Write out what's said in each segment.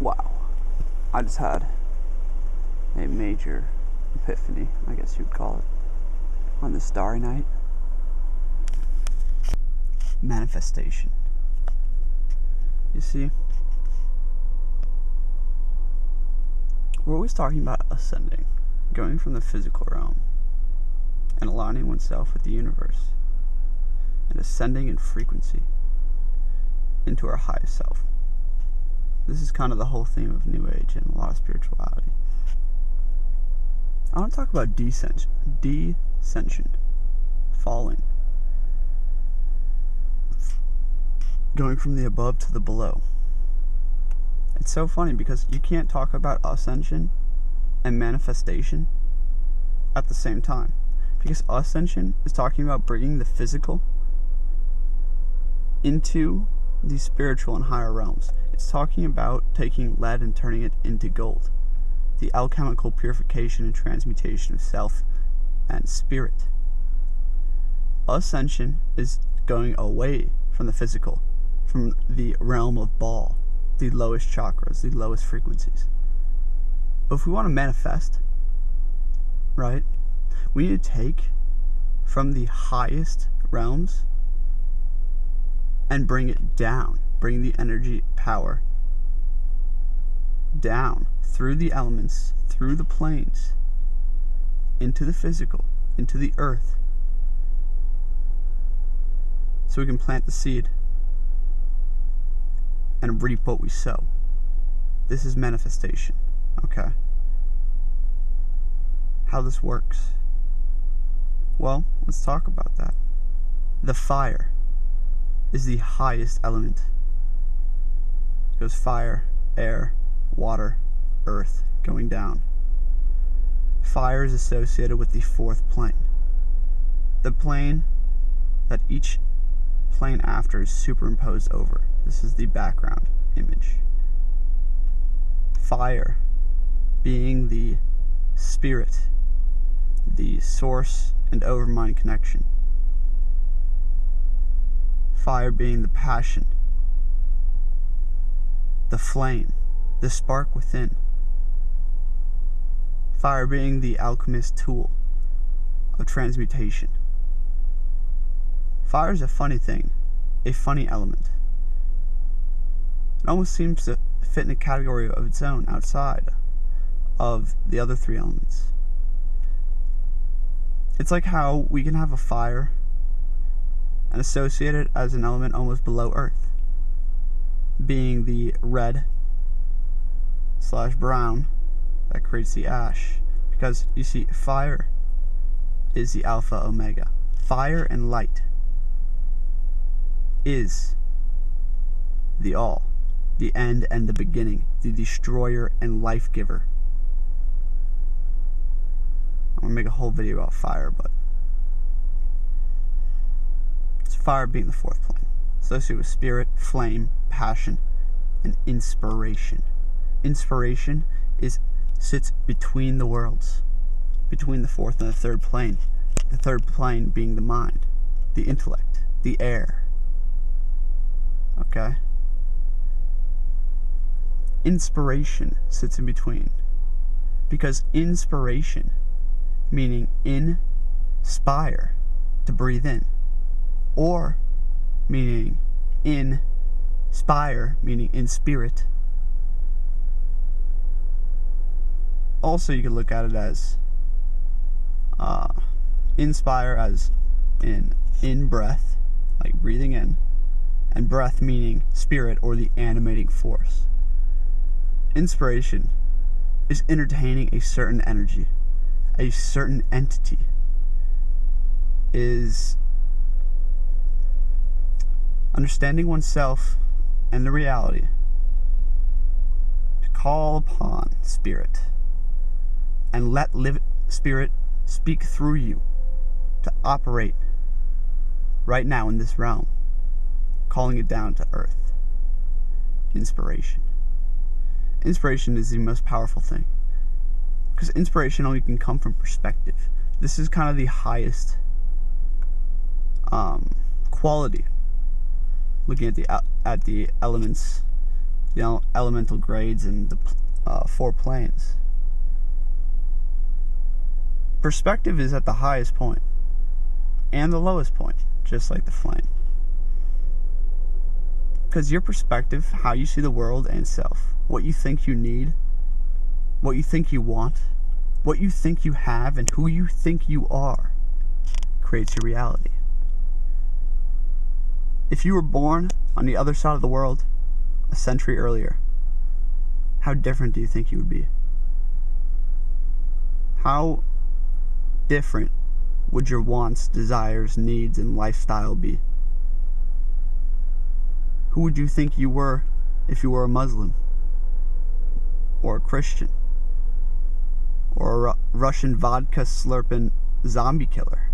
Wow, I just had a major epiphany, I guess you would call it, on this starry night. Manifestation. You see, we're always talking about ascending, going from the physical realm and aligning oneself with the universe, and ascending in frequency into our highest self. This is kind of the whole theme of New Age and a lot of spirituality. I want to talk about descension, falling, going from the above to the below. It's so funny because you can't talk about ascension and manifestation at the same time, because ascension is talking about bringing the physical into the spiritual and higher realms. It's talking about taking lead and turning it into gold, the alchemical purification and transmutation of self and spirit. Ascension is going away from the physical, from the realm of Baal, the lowest chakras, the lowest frequencies. But if we want to manifest, right, we need to take from the highest realms and bring it down, bring the energy power down through the elements, through the planes, into the physical, into the earth, so we can plant the seed and reap what we sow. This is manifestation, okay? How this works? Well, let's talk about that. The fire is the highest element. It goes fire, air, water, earth, going down. Fire is associated with the fourth plane. The plane that each plane after is superimposed over. This is the background image. Fire being the spirit, the source and overmind connection. Fire being the passion, the flame, the spark within. Fire being the alchemist tool of transmutation. Fire is a funny thing, a funny element. It almost seems to fit in a category of its own outside of the other three elements. It's like how we can have a fire and associate it as an element almost below earth, being the red/brown that creates the ash. Because you see, fire is the alpha omega. Fire and light is the all, the end and the beginning, the destroyer and life giver. I'm gonna make a whole video about fire, but it's fire being the fourth plane, associated with spirit, flame, passion, and inspiration. Inspiration sits between the worlds, between the fourth and the third plane. The third plane being the mind, the intellect, the air. Okay? Inspiration sits in between, because inspiration, meaning inspire, to breathe in, or meaning inspire, meaning in spirit. Also, you can look at it as inspire as in breath, like breathing in, and breath meaning spirit or the animating force. Inspiration is entertaining a certain energy, a certain entity, is understanding oneself and the reality to call upon spirit and let spirit speak through you to operate right now in this realm, calling it down to earth. Inspiration. Inspiration is the most powerful thing, because inspiration only can come from perspective. This is kind of the highest quality. Looking at the elements the elemental grades and the 4 planes. Perspective is at the highest point and the lowest point, just like the flame. Because your perspective, how you see the world and self, what you think you need, what you think you want, what you think you have, and who you think you are, creates your reality. If you were born on the other side of the world a century earlier, how different do you think you would be? How different would your wants, desires, needs, and lifestyle be? Who would you think you were if you were a Muslim, or a Christian, or a Russian vodka slurping zombie killer?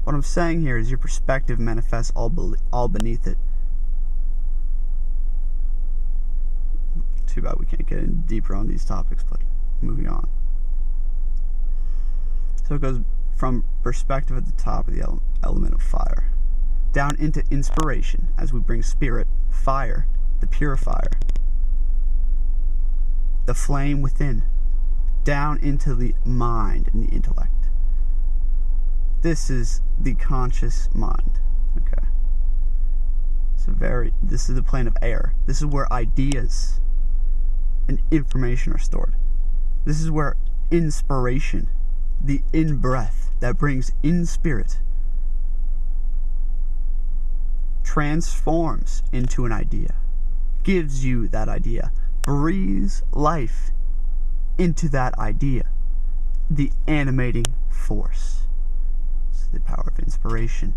What I'm saying here is your perspective manifests all beneath it. Too bad we can't get in deeper on these topics, but moving on. So it goes from perspective at the top of the element of fire, down into inspiration as we bring spirit, fire, the purifier, the flame within, down into the mind and the intellect. This is the conscious mind. Okay. This is the plane of air. This is where ideas and information are stored. This is where inspiration, the in-breath that brings in spirit, transforms into an idea, gives you that idea, breathes life into that idea, the animating force. It's the power of inspiration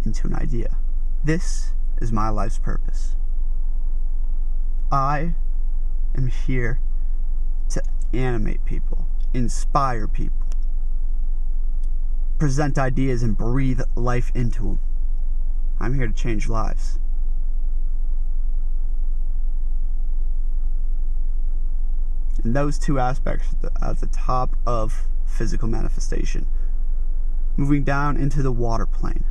into an idea. This is my life's purpose. I am here to animate people, inspire people, present ideas and breathe life into them. I'm here to change lives. And those two aspects are at the top of physical manifestation. Moving down into the water plane,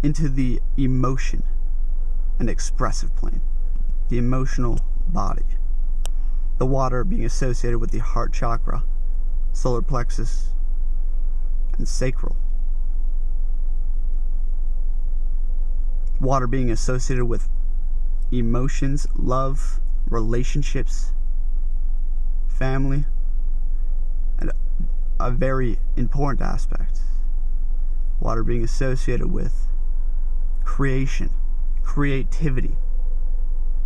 into the emotion and expressive plane, the emotional body. The water being associated with the heart chakra, solar plexus, and sacral. Water being associated with emotions, love, relationships, family, and a very important aspect. Water being associated with creation, creativity.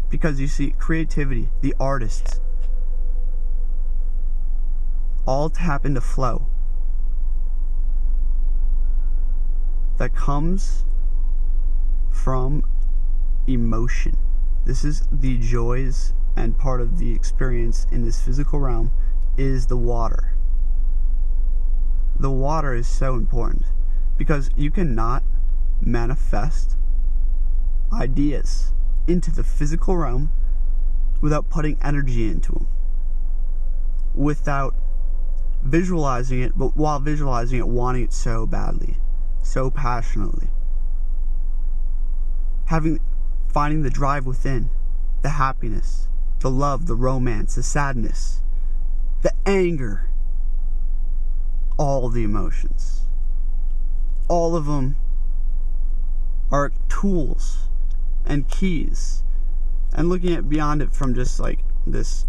Because you see, creativity, the artists, all tap into flow that comes from emotion. This is the joys and part of the experience in this physical realm is the water. The water is so important because you cannot manifest ideas into the physical realm without putting energy into them, without visualizing it, but while visualizing it, wanting it so badly, so passionately. Finding the drive within, the happiness, the love, the romance, the sadness, the anger, all the emotions. All of them are tools and keys. And looking at beyond it from just like this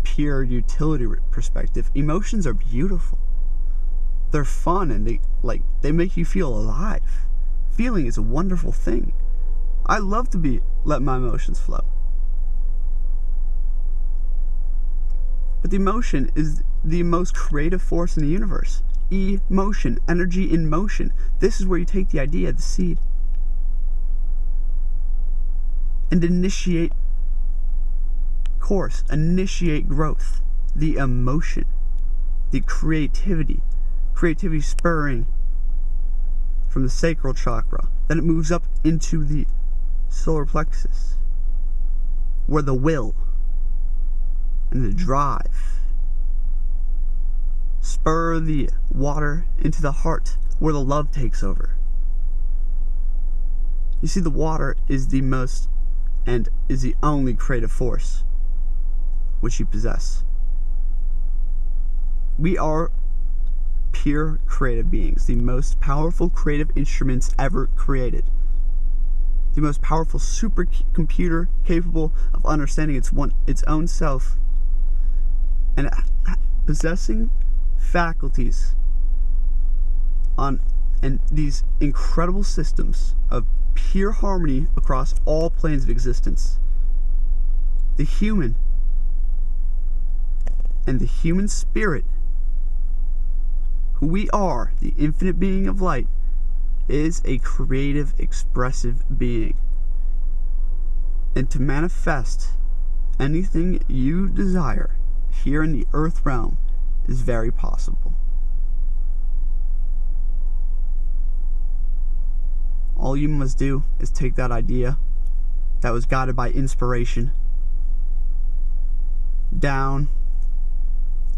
pure utility perspective, emotions are beautiful. They're fun and they make you feel alive. Feeling is a wonderful thing. I love to let my emotions flow. But the emotion is the most creative force in the universe. Emotion, energy in motion. This is where you take the idea, the seed, and initiate course, initiate growth. The emotion, the creativity spurring from the sacral chakra. Then it moves up into the solar plexus, where the will and the drive spur the water into the heart, where the love takes over. You see, the water is the most and is the only creative force which you possess. We are pure creative beings, the most powerful creative instruments ever created. The most powerful supercomputer capable of understanding its own self and possessing faculties and these incredible systems of pure harmony across all planes of existence. The human and the human spirit, who we are, the infinite being of light, is a creative, expressive being. And to manifest anything you desire here in the earth realm is very possible. All you must do is take that idea that was guided by inspiration down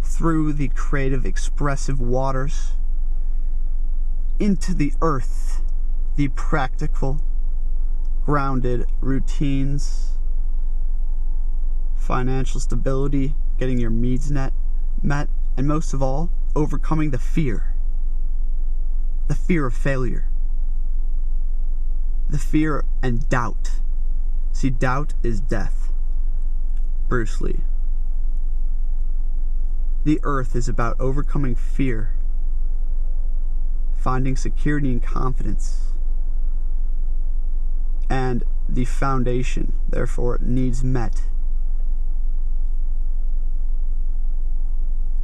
through the creative, expressive waters into the earth, the practical, grounded routines, financial stability, getting your needs met, and most of all, overcoming the fear of failure, the fear and doubt. See, doubt is death. Bruce Lee. The earth is about overcoming fear, finding security and confidence, and the foundation, therefore, needs met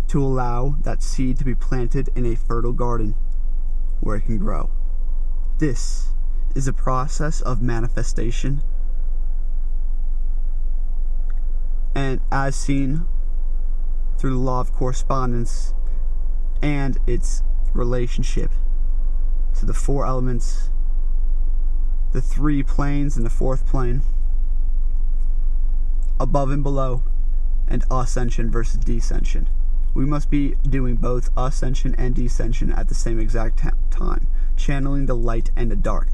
to allow that seed to be planted in a fertile garden where it can grow. This is a process of manifestation, and as seen through the law of correspondence and its relationship to the 4 elements, the 3 planes and the 4th plane, above and below, and ascension versus descension. We must be doing both ascension and descension at the same exact time, channeling the light and the dark.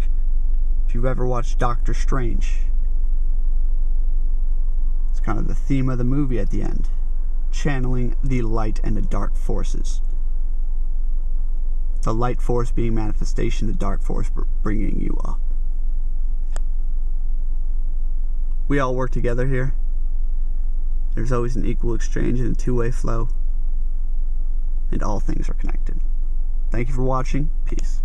If you've ever watched Doctor Strange, it's kind of the theme of the movie at the end, channeling the light and the dark forces. The light force being manifestation, the dark force bringing you up. We all work together here. There's always an equal exchange and a two-way flow, and all things are connected. Thank you for watching. Peace.